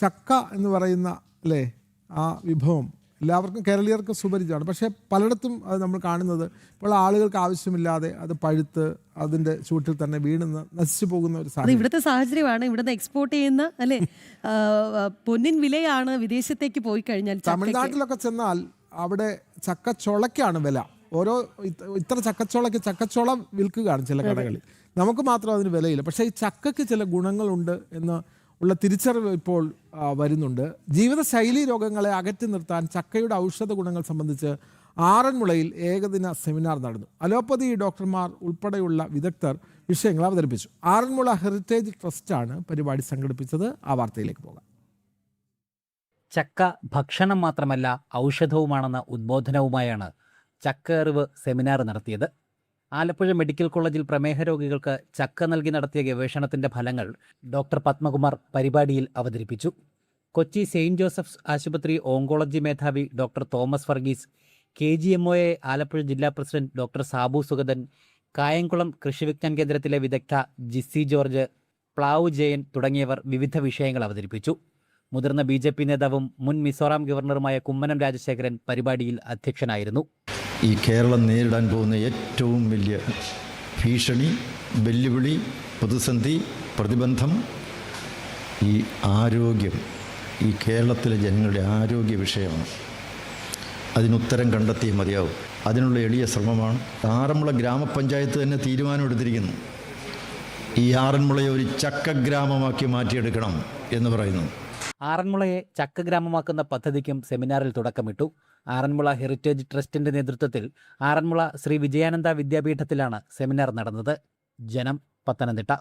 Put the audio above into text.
ചക്ക എന്ന് പറയുന്ന അല്ലേ ആ വിഭവം എല്ലാവർക്കും കേരളീയർക്ക് സുപരിചിതമാണ്. പക്ഷേ പലയിടത്തും അത് നമ്മൾ കാണുന്നത് ഇപ്പോൾ ആളുകൾക്ക് ആവശ്യമില്ലാതെ അത് പഴുത്ത് അതിൻ്റെ ചൂട്ടിൽ തന്നെ വീണ് നശിച്ചു പോകുന്ന ഒരു സാഹചര്യം. ഇവിടുത്തെ സാഹചര്യമാണ്. ഇവിടുന്ന് എക്സ്പോർട്ട് ചെയ്യുന്ന അല്ലേ പൊന്നിൻ വിലയാണ് വിദേശത്തേക്ക് പോയി കഴിഞ്ഞാൽ. തമിഴ്നാട്ടിലൊക്കെ ചെന്നാൽ അവിടെ ചക്കച്ചോളയ്ക്കാണ് വില. ഓരോ ഇത്ര ചക്കച്ചോളയ്ക്ക് ചക്കച്ചോളം വിൽക്കുകയാണ് ചില കടകളിൽ. നമുക്ക് മാത്രം അതിന് വിലയില്ല. പക്ഷേ ഈ ചക്കയ്ക്ക് ചില ഗുണങ്ങളുണ്ട് എന്ന് ഉള്ള തിരിച്ചറിവ് ഇപ്പോൾ വരുന്നുണ്ട്. ജീവിതശൈലി രോഗങ്ങളെ അകറ്റി നിർത്താൻ ചക്കയുടെ ഔഷധ ഗുണങ്ങൾ സംബന്ധിച്ച് ആറന്മുളയിൽ ഏകദിന സെമിനാർ നടന്നു. അലോപ്പതി ഡോക്ടർമാർ ഉൾപ്പെടെയുള്ള വിദഗ്ധർ വിഷയങ്ങൾ അവതരിപ്പിച്ചു. ആറന്മുള ഹെറിറ്റേജ് ട്രസ്റ്റാണ് പരിപാടി സംഘടിപ്പിച്ചത്. ആ വാർത്തയിലേക്ക് പോകാം. ചക്ക ഭക്ഷണം മാത്രമല്ല ഔഷധവുമാണെന്ന ഉദ്ബോധനവുമായാണ് ചക്ക അറിവ് സെമിനാർ നടത്തിയത്. ആലപ്പുഴ മെഡിക്കൽ കോളേജിൽ പ്രമേഹ രോഗികൾക്ക് ചക്ക നൽകി നടത്തിയ ഗവേഷണത്തിന്റെ ഫലങ്ങൾ ഡോക്ടർ പത്മകുമാർ പരിപാടിയിൽ അവതരിപ്പിച്ചു. കൊച്ചി സെയിൻറ് ജോസഫ്സ് ആശുപത്രി ഓങ്കോളജി മേധാവി doctor Thomas Varghese, KGMOA Alappuzha ജില്ലാ പ്രസിഡന്റ് ഡോക്ടർ സാബു സുഗതൻ, കായംകുളം കൃഷി വിജ്ഞാൻ കേന്ദ്രത്തിലെ വിദഗ്ധ ജിസ്സി ജോർജ്, പ്ലാവു ജയൻ തുടങ്ങിയവർ വിവിധ വിഷയങ്ങൾ അവതരിപ്പിച്ചു. മുതിർന്ന BJP നേതാവും മുൻ മിസോറാം ഗവർണറുമായ കുമ്മനം രാജശേഖരൻ പരിപാടിയിൽ അധ്യക്ഷനായിരുന്നു. ഈ കേരളം നേരിടാൻ പോകുന്ന ഏറ്റവും വലിയ ഭീഷണി, വെല്ലുവിളി, പ്രതിസന്ധി, പ്രതിബന്ധം ഈ ആരോഗ്യം, ഈ കേരളത്തിലെ ജനങ്ങളുടെ ആരോഗ്യ വിഷയമാണ്. അതിനുത്തരം കണ്ടെത്തിയേ മതിയാവും. അതിനുള്ള എളിയ ശ്രമമാണ് ആറന്മുള ഗ്രാമപഞ്ചായത്ത് തന്നെ തീരുമാനമെടുത്തിരിക്കുന്നു. ഈ ആറന്മുളയെ ഒരു ചക്ക ഗ്രാമമാക്കി മാറ്റിയെടുക്കണം എന്ന് പറയുന്നു. ആറന്മുളയെ ചക്ക ഗ്രാമമാക്കുന്ന പദ്ധതിക്കും സെമിനാറിൽ തുടക്കമിട്ടു. ആറന്മുള ഹെറിറ്റേജ് ട്രസ്റ്റിന്റെ നേതൃത്വത്തിൽ ആറന്മുള ശ്രീ വിജയാനന്ദ വിദ്യാപീഠത്തിലാണ് സെമിനാർ നടന്നത്. ജനം, പത്തനംതിട്ട.